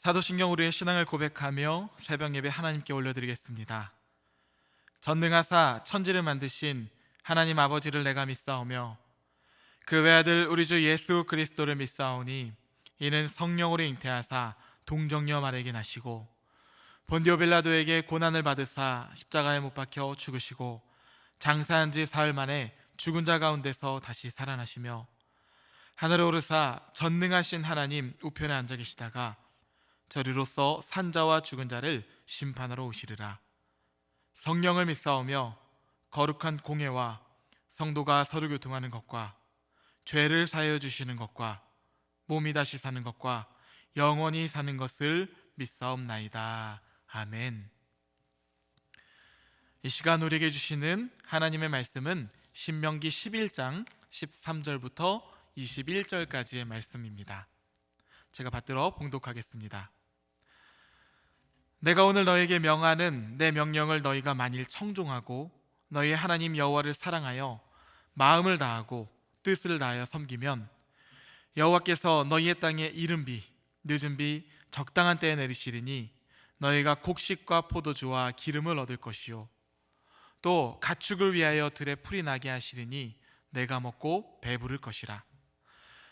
사도신경 우리의 신앙을 고백하며 새벽 예배 하나님께 올려드리겠습니다. 전능하사 천지를 만드신 하나님 아버지를 내가 믿사오며 그 외아들 우리 주 예수 그리스도를 믿사오니 이는 성령으로 잉태하사 동정녀 마리아에게 나시고 본디오 빌라도에게 고난을 받으사 십자가에 못 박혀 죽으시고 장사한 지 사흘 만에 죽은 자 가운데서 다시 살아나시며 하늘에 오르사 전능하신 하나님 우편에 앉아 계시다가 저리로서 산자와 죽은 자를 심판하러 오시리라. 성령을 믿사오며 거룩한 공예와 성도가 서로 교통하는 것과 죄를 사하여 주시는 것과 몸이 다시 사는 것과 영원히 사는 것을 믿사옵나이다. 아멘. 이 시간 우리에게 주시는 하나님의 말씀은 신명기 11장 13절부터 21절까지의 말씀입니다. 제가 받들어 봉독하겠습니다. 내가 오늘 너에게 명하는 내 명령을 너희가 만일 청종하고 너희 하나님 여호와를 사랑하여 마음을 다하고 뜻을 다하여 섬기면 여호와께서 너희의 땅에 이른 비, 늦은 비, 적당한 때에 내리시리니 너희가 곡식과 포도주와 기름을 얻을 것이요 또 가축을 위하여 들에 풀이 나게 하시리니 내가 먹고 배부를 것이라.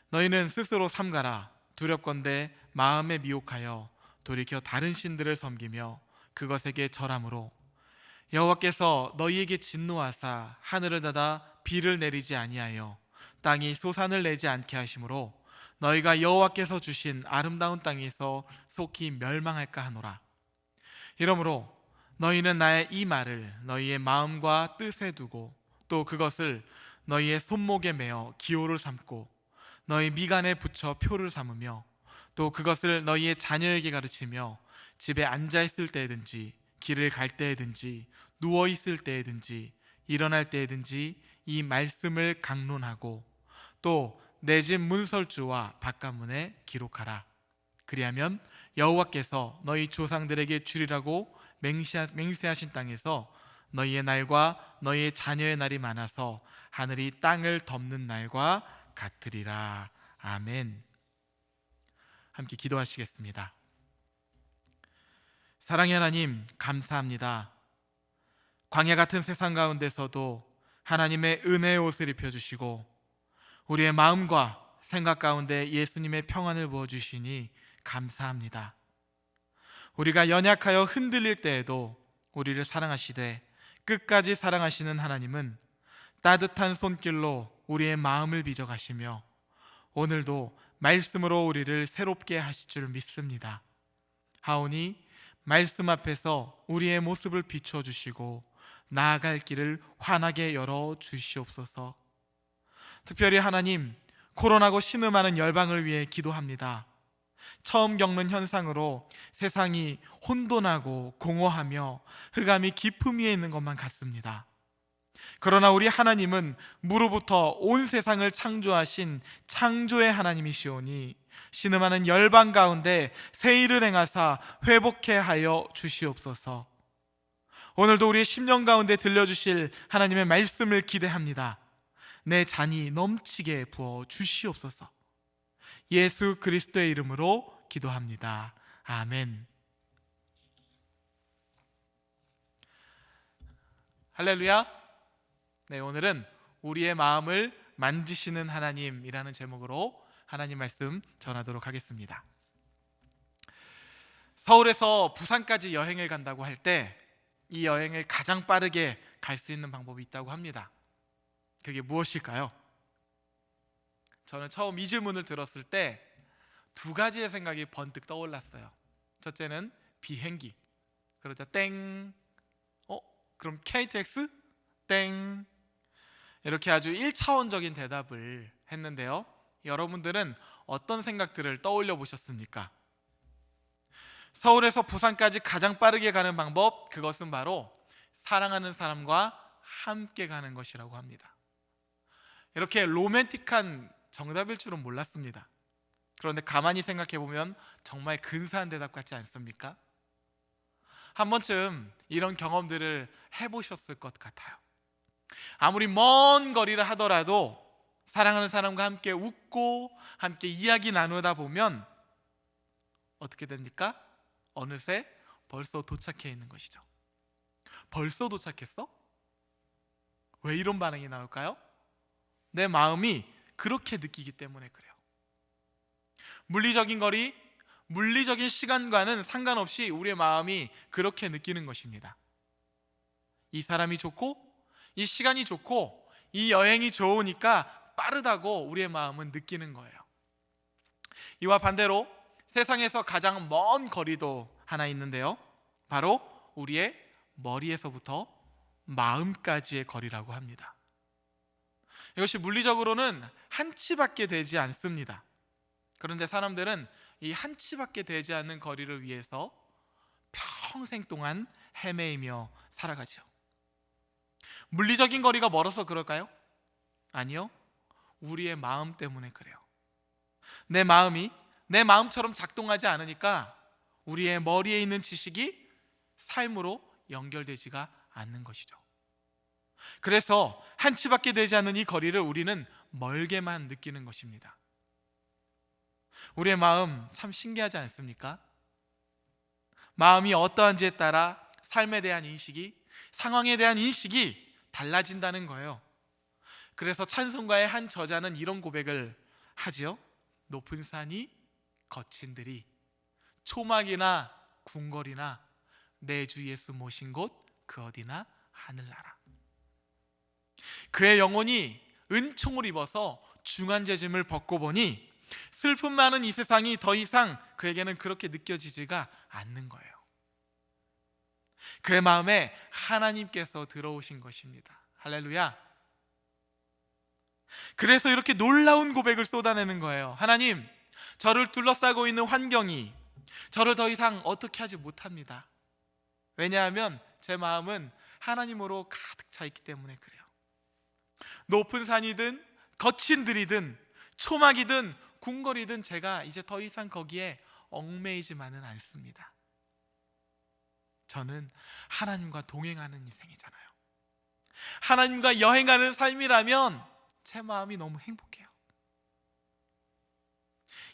너희는 스스로 삼가라. 두렵건대 마음에 미혹하여 돌이켜 다른 신들을 섬기며 그것에게 절함으로 여호와께서 너희에게 진노하사 하늘을 닫아 비를 내리지 아니하여 땅이 소산을 내지 않게 하심으로 너희가 여호와께서 주신 아름다운 땅에서 속히 멸망할까 하노라. 이러므로 너희는 나의 이 말을 너희의 마음과 뜻에 두고 또 그것을 너희의 손목에 매어 기호를 삼고 너희 미간에 붙여 표를 삼으며 또 그것을 너희의 자녀에게 가르치며 집에 앉아있을 때든지 길을 갈 때든지 누워있을 때든지 일어날 때든지 이 말씀을 강론하고 또 내 집 문설주와 바깥문에 기록하라. 그리하면 여호와께서 너희 조상들에게 주리라고 맹세하신 땅에서 너희의 날과 너희의 자녀의 날이 많아서 하늘이 땅을 덮는 날과 같으리라. 아멘. 함께 기도하시겠습니다. 사랑의 하나님, 감사합니다. 광야 같은 세상 가운데서도 하나님의 은혜의 옷을 입혀주시고 우리의 마음과 생각 가운데 예수님의 평안을 부어주시니 감사합니다. 우리가 연약하여 흔들릴 때에도 우리를 사랑하시되 끝까지 사랑하시는 하나님은 따뜻한 손길로 우리의 마음을 빚어가시며 오늘도 말씀으로 우리를 새롭게 하실 줄 믿습니다. 하오니 말씀 앞에서 우리의 모습을 비춰주시고 나아갈 길을 환하게 열어주시옵소서. 특별히 하나님, 코로나고 신음하는 열방을 위해 기도합니다. 처음 겪는 현상으로 세상이 혼돈하고 공허하며 흑암이 깊음 위에 있는 것만 같습니다. 그러나 우리 하나님은 무로부터 온 세상을 창조하신 창조의 하나님이시오니 신음하는 열방 가운데 새 일을 행하사 회복해 하여 주시옵소서. 오늘도 우리의 심령 가운데 들려주실 하나님의 말씀을 기대합니다. 내 잔이 넘치게 부어 주시옵소서. 예수 그리스도의 이름으로 기도합니다. 아멘. 할렐루야. 네, 오늘은 우리의 마음을 만지시는 하나님이라는 제목으로 하나님 말씀 전하도록 하겠습니다. 서울에서 부산까지 여행을 간다고 할 때 이 여행을 가장 빠르게 갈 수 있는 방법이 있다고 합니다. 그게 무엇일까요? 저는 처음 이 질문을 들었을 때 두 가지의 생각이 번뜩 떠올랐어요. 첫째는 비행기. 그러자 땡. 그럼 KTX? 땡. 이렇게 아주 1차원적인 대답을 했는데요. 여러분들은 어떤 생각들을 떠올려 보셨습니까? 서울에서 부산까지 가장 빠르게 가는 방법, 그것은 바로 사랑하는 사람과 함께 가는 것이라고 합니다. 이렇게 로맨틱한 정답일 줄은 몰랐습니다. 그런데 가만히 생각해 보면 정말 근사한 대답 같지 않습니까? 한 번쯤 이런 경험들을 해보셨을 것 같아요. 아무리 먼 거리를 하더라도 사랑하는 사람과 함께 웃고 함께 이야기 나누다 보면 어떻게 됩니까? 어느새 벌써 도착해 있는 것이죠. 벌써 도착했어? 왜 이런 반응이 나올까요? 내 마음이 그렇게 느끼기 때문에 그래요. 물리적인 거리, 물리적인 시간과는 상관없이 우리의 마음이 그렇게 느끼는 것입니다. 이 사람이 좋고, 이 시간이 좋고, 이 여행이 좋으니까 빠르다고 우리의 마음은 느끼는 거예요. 이와 반대로 세상에서 가장 먼 거리도 하나 있는데요, 바로 우리의 머리에서부터 마음까지의 거리라고 합니다. 이것이 물리적으로는 한 치밖에 되지 않습니다. 그런데 사람들은 이 한 치밖에 되지 않는 거리를 위해서 평생 동안 헤매이며 살아가죠. 물리적인 거리가 멀어서 그럴까요? 아니요, 우리의 마음 때문에 그래요. 내 마음이 내 마음처럼 작동하지 않으니까 우리의 머리에 있는 지식이 삶으로 연결되지가 않는 것이죠. 그래서 한 치밖에 되지 않는 이 거리를 우리는 멀게만 느끼는 것입니다. 우리의 마음 참 신기하지 않습니까? 마음이 어떠한지에 따라 삶에 대한 인식이, 상황에 대한 인식이 달라진다는 거예요. 그래서 찬송가의 한 저자는 이런 고백을 하지요. 높은 산이 거친 들이, 초막이나 궁궐이나 내 주 예수 모신 곳 그 어디나 하늘나라. 그의 영혼이 은총을 입어서 중한죄짐을 벗고 보니 슬픔 많은 이 세상이 더 이상 그에게는 그렇게 느껴지지가 않는 거예요. 그의 마음에 하나님께서 들어오신 것입니다. 할렐루야. 그래서 이렇게 놀라운 고백을 쏟아내는 거예요. 하나님, 저를 둘러싸고 있는 환경이 저를 더 이상 어떻게 하지 못합니다. 왜냐하면 제 마음은 하나님으로 가득 차 있기 때문에 그래요. 높은 산이든 거친 들이든 초막이든 궁궐이든 제가 이제 더 이상 거기에 얽매이지만은 않습니다. 저는 하나님과 동행하는 인생이잖아요. 하나님과 여행하는 삶이라면 제 마음이 너무 행복해요.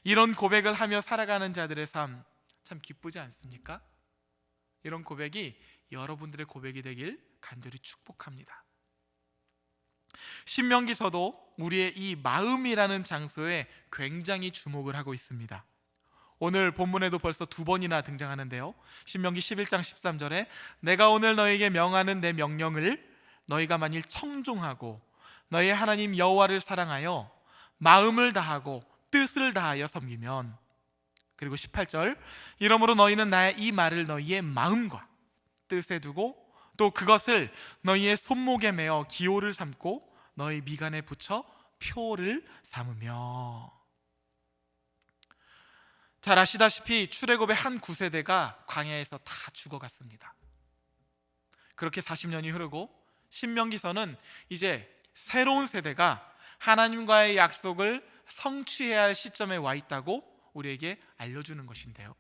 이런 고백을 하며 살아가는 자들의 삶 참 기쁘지 않습니까? 이런 고백이 여러분들의 고백이 되길 간절히 축복합니다. 신명기서도 우리의 이 마음이라는 장소에 굉장히 주목을 하고 있습니다. 오늘 본문에도 벌써 2번이나 등장하는데요, 신명기 11장 13절에 내가 오늘 너에게 명하는 내 명령을 너희가 만일 청종하고 너희 하나님 여호와를 사랑하여 마음을 다하고 뜻을 다하여 섬기면, 그리고 18절 이러므로 너희는 나의 이 말을 너희의 마음과 뜻에 두고 또 그것을 너희의 손목에 매어 기호를 삼고 너희 미간에 붙여 표를 삼으며. 잘 아시다시피 출애굽의 한 9세대가 광야에서 다 죽어갔습니다. 그렇게 40년이 흐르고 신명기서는 이제 새로운 세대가 하나님과의 약속을 성취해야 할 시점에 와 있다고 우리에게 알려주는 것인데요,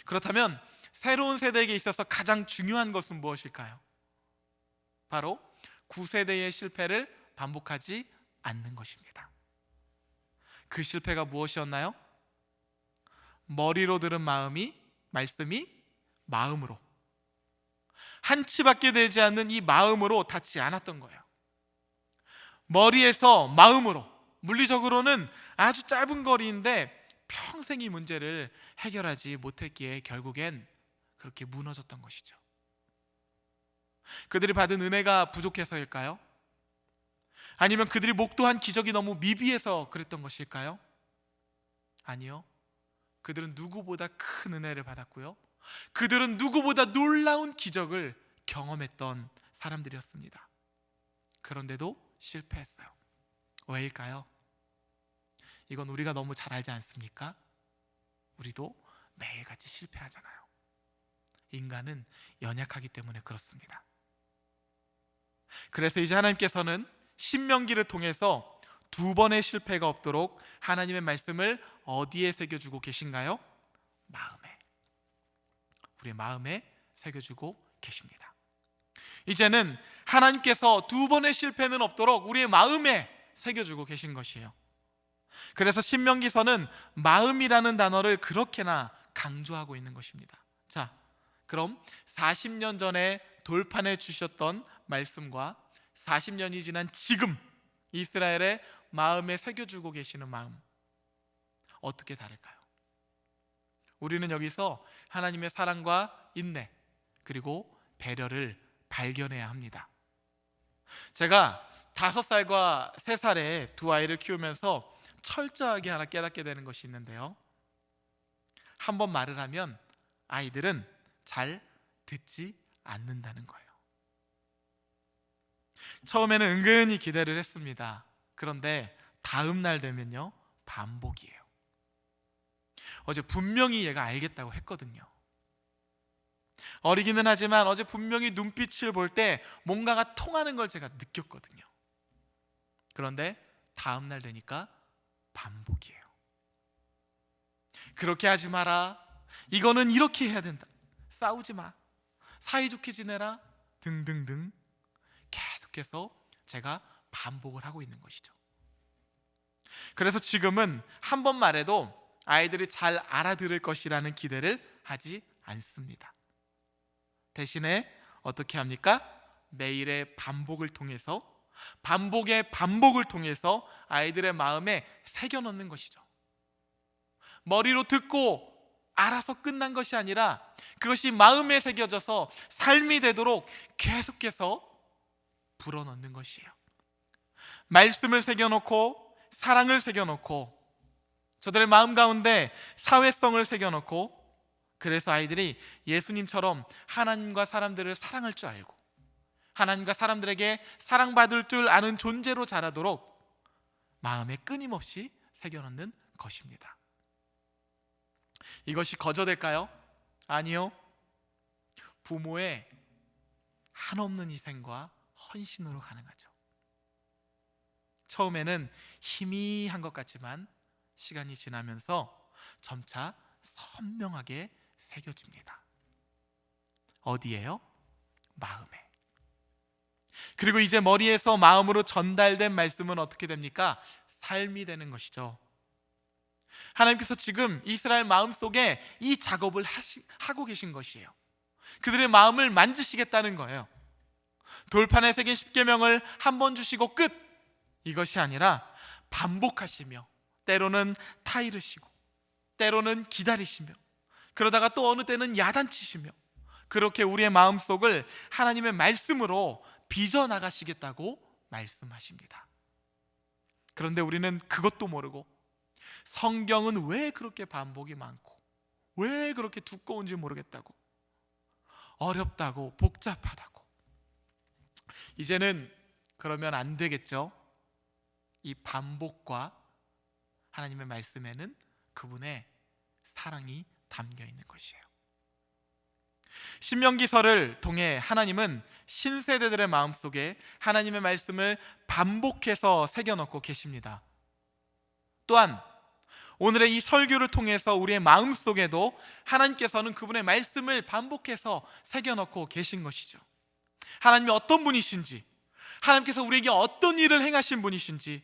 그렇다면 새로운 세대에게 있어서 가장 중요한 것은 무엇일까요? 바로 9세대의 실패를 반복하지 않는 것입니다. 그 실패가 무엇이었나요? 머리로 들은 말씀이 마음으로, 한 치밖에 되지 않는 이 마음으로 닿지 않았던 거예요. 머리에서 마음으로, 물리적으로는 아주 짧은 거리인데 평생 이 문제를 해결하지 못했기에 결국엔 그렇게 무너졌던 것이죠. 그들이 받은 은혜가 부족해서일까요? 아니면 그들이 목도한 기적이 너무 미비해서 그랬던 것일까요? 아니요, 그들은 누구보다 큰 은혜를 받았고요, 그들은 누구보다 놀라운 기적을 경험했던 사람들이었습니다. 그런데도 실패했어요. 왜일까요? 이건 우리가 너무 잘 알지 않습니까? 우리도 매일같이 실패하잖아요. 인간은 연약하기 때문에 그렇습니다. 그래서 이제 하나님께서는 신명기를 통해서 2번의 실패가 없도록 하나님의 말씀을 어디에 새겨주고 계신가요? 마음에, 우리의 마음에 새겨주고 계십니다. 이제는 하나님께서 2번의 실패는 없도록 우리의 마음에 새겨주고 계신 것이에요. 그래서 신명기서는 마음이라는 단어를 그렇게나 강조하고 있는 것입니다. 자, 그럼 40년 전에 돌판해 주셨던 말씀과 40년이 지난 지금 이스라엘의 마음에 새겨주고 계시는 마음, 어떻게 다를까요? 우리는 여기서 하나님의 사랑과 인내 그리고 배려를 발견해야 합니다. 제가 5살과 3살의 두 아이를 키우면서 철저하게 하나 깨닫게 되는 것이 있는데요, 한번 말을 하면 아이들은 잘 듣지 않는다는 거예요. 처음에는 은근히 기대를 했습니다. 그런데 다음 날 되면요, 반복이에요. 어제 분명히 얘가 알겠다고 했거든요. 어리기는 하지만 어제 분명히 눈빛을 볼 때 뭔가가 통하는 걸 제가 느꼈거든요. 그런데 다음 날 되니까 반복이에요. 그렇게 하지 마라, 이거는 이렇게 해야 된다, 싸우지 마, 사이좋게 지내라 등등등 계속해서 제가 반복을 하고 있는 것이죠. 그래서 지금은 한 번 말해도 아이들이 잘 알아들을 것이라는 기대를 하지 않습니다. 대신에 어떻게 합니까? 매일의 반복을 통해서, 반복의 반복을 통해서 아이들의 마음에 새겨넣는 것이죠. 머리로 듣고 알아서 끝난 것이 아니라 그것이 마음에 새겨져서 삶이 되도록 계속해서 불어넣는 것이에요. 말씀을 새겨놓고 사랑을 새겨놓고 저들의 마음 가운데 사회성을 새겨놓고, 그래서 아이들이 예수님처럼 하나님과 사람들을 사랑할 줄 알고 하나님과 사람들에게 사랑받을 줄 아는 존재로 자라도록 마음에 끊임없이 새겨넣는 것입니다. 이것이 거저될까요? 아니요. 부모의 한없는 희생과 헌신으로 가능하죠. 처음에는 희미한 것 같지만 시간이 지나면서 점차 선명하게 새겨집니다. 어디에요? 마음에. 그리고 이제 머리에서 마음으로 전달된 말씀은 어떻게 됩니까? 삶이 되는 것이죠. 하나님께서 지금 이스라엘 마음속에 이 작업을 하고 계신 것이에요. 그들의 마음을 만지시겠다는 거예요. 돌판에 새긴 십계명을 한 번 주시고 끝, 이것이 아니라 반복하시며 때로는 타이르시고 때로는 기다리시며 그러다가 또 어느 때는 야단치시며 그렇게 우리의 마음속을 하나님의 말씀으로 빚어나가시겠다고 말씀하십니다. 그런데 우리는 그것도 모르고 성경은 왜 그렇게 반복이 많고 왜 그렇게 두꺼운지 모르겠다고, 어렵다고, 복잡하다고. 이제는 그러면 안 되겠죠. 이 반복과 하나님의 말씀에는 그분의 사랑이 담겨 있는 것이에요. 신명기서를 통해 하나님은 신세대들의 마음속에 하나님의 말씀을 반복해서 새겨넣고 계십니다. 또한 오늘의 이 설교를 통해서 우리의 마음속에도 하나님께서는 그분의 말씀을 반복해서 새겨넣고 계신 것이죠. 하나님이 어떤 분이신지, 하나님께서 우리에게 어떤 일을 행하신 분이신지,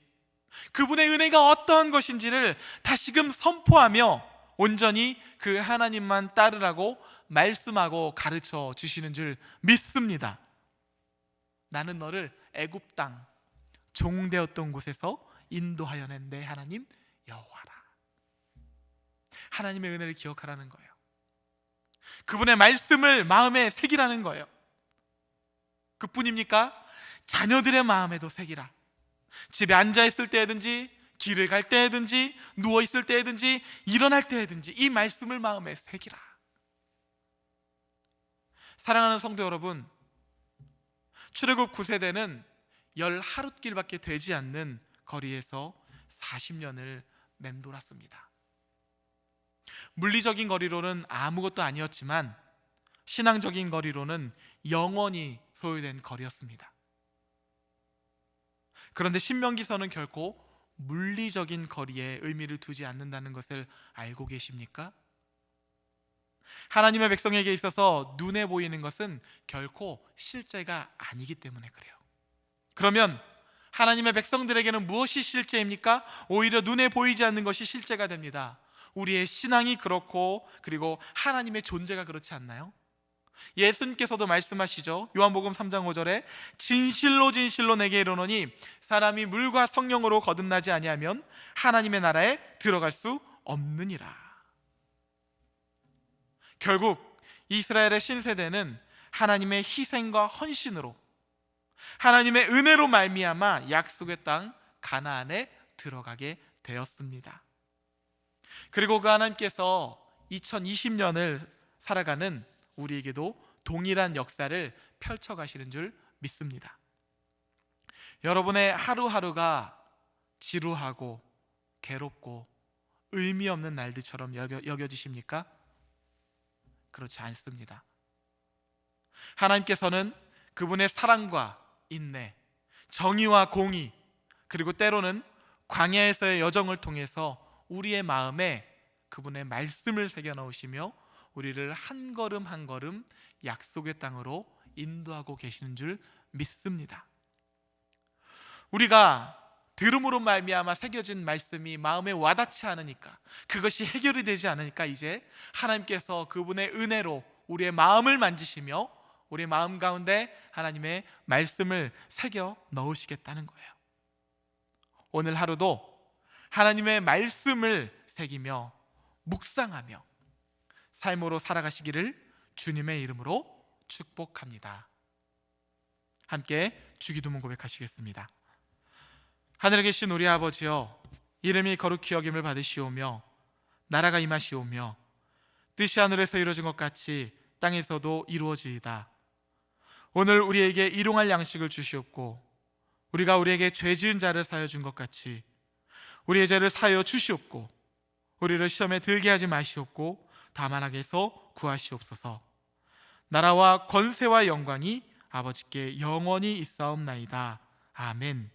그분의 은혜가 어떠한 것인지를 다시금 선포하며 온전히 그 하나님만 따르라고 말씀하고 가르쳐 주시는 줄 믿습니다. 나는 너를 애굽 땅 종되었던 곳에서 인도하여 낸 내 하나님 여호와라. 하나님의 은혜를 기억하라는 거예요. 그분의 말씀을 마음에 새기라는 거예요. 그뿐입니까? 자녀들의 마음에도 새기라. 집에 앉아있을 때든지 길을 갈 때든지 누워있을 때든지 일어날 때든지 이 말씀을 마음에 새기라. 사랑하는 성도 여러분, 출애굽 9세대는 열 하룻길밖에 되지 않는 거리에서 40년을 맴돌았습니다. 물리적인 거리로는 아무것도 아니었지만 신앙적인 거리로는 영원히 소요된 거리였습니다. 그런데 신명기서는 결코 물리적인 거리에 의미를 두지 않는다는 것을 알고 계십니까? 하나님의 백성에게 있어서 눈에 보이는 것은 결코 실제가 아니기 때문에 그래요. 그러면 하나님의 백성들에게는 무엇이 실제입니까? 오히려 눈에 보이지 않는 것이 실제가 됩니다. 우리의 신앙이 그렇고, 그리고 하나님의 존재가 그렇지 않나요? 예수님께서도 말씀하시죠. 요한복음 3장 5절에 진실로 진실로 내게 이르노니 사람이 물과 성령으로 거듭나지 아니하면 하나님의 나라에 들어갈 수 없느니라. 결국 이스라엘의 신세대는 하나님의 희생과 헌신으로, 하나님의 은혜로 말미암아 약속의 땅 가나안에 들어가게 되었습니다. 그리고 그 하나님께서 2020년을 살아가는 우리에게도 동일한 역사를 펼쳐가시는 줄 믿습니다. 여러분의 하루하루가 지루하고 괴롭고 의미 없는 날들처럼 여겨지십니까? 그렇지 않습니다. 하나님께서는 그분의 사랑과 인내, 정의와 공의, 그리고 때로는 광야에서의 여정을 통해서 우리의 마음에 그분의 말씀을 새겨 넣으시며 우리를 한 걸음 한 걸음 약속의 땅으로 인도하고 계시는 줄 믿습니다. 우리가 들음으로 말미암아 새겨진 말씀이 마음에 와닿지 않으니까, 그것이 해결이 되지 않으니까 이제 하나님께서 그분의 은혜로 우리의 마음을 만지시며 우리의 마음 가운데 하나님의 말씀을 새겨 넣으시겠다는 거예요. 오늘 하루도 하나님의 말씀을 새기며 묵상하며 삶으로 살아가시기를 주님의 이름으로 축복합니다. 함께 주기도문 고백하시겠습니다. 하늘에 계신 우리 아버지여, 이름이 거룩히 여김을 받으시오며 나라가 임하시오며 뜻이 하늘에서 이루어진 것 같이 땅에서도 이루어지이다. 오늘 우리에게 일용할 양식을 주시옵고 우리가 우리에게 죄 지은 자를 사하여 준 것 같이 우리의 죄를 사하여 주시옵고 우리를 시험에 들게 하지 마시옵고 다만 악에서 구하시옵소서. 나라와 권세와 영광이 아버지께 영원히 있사옵나이다. 아멘.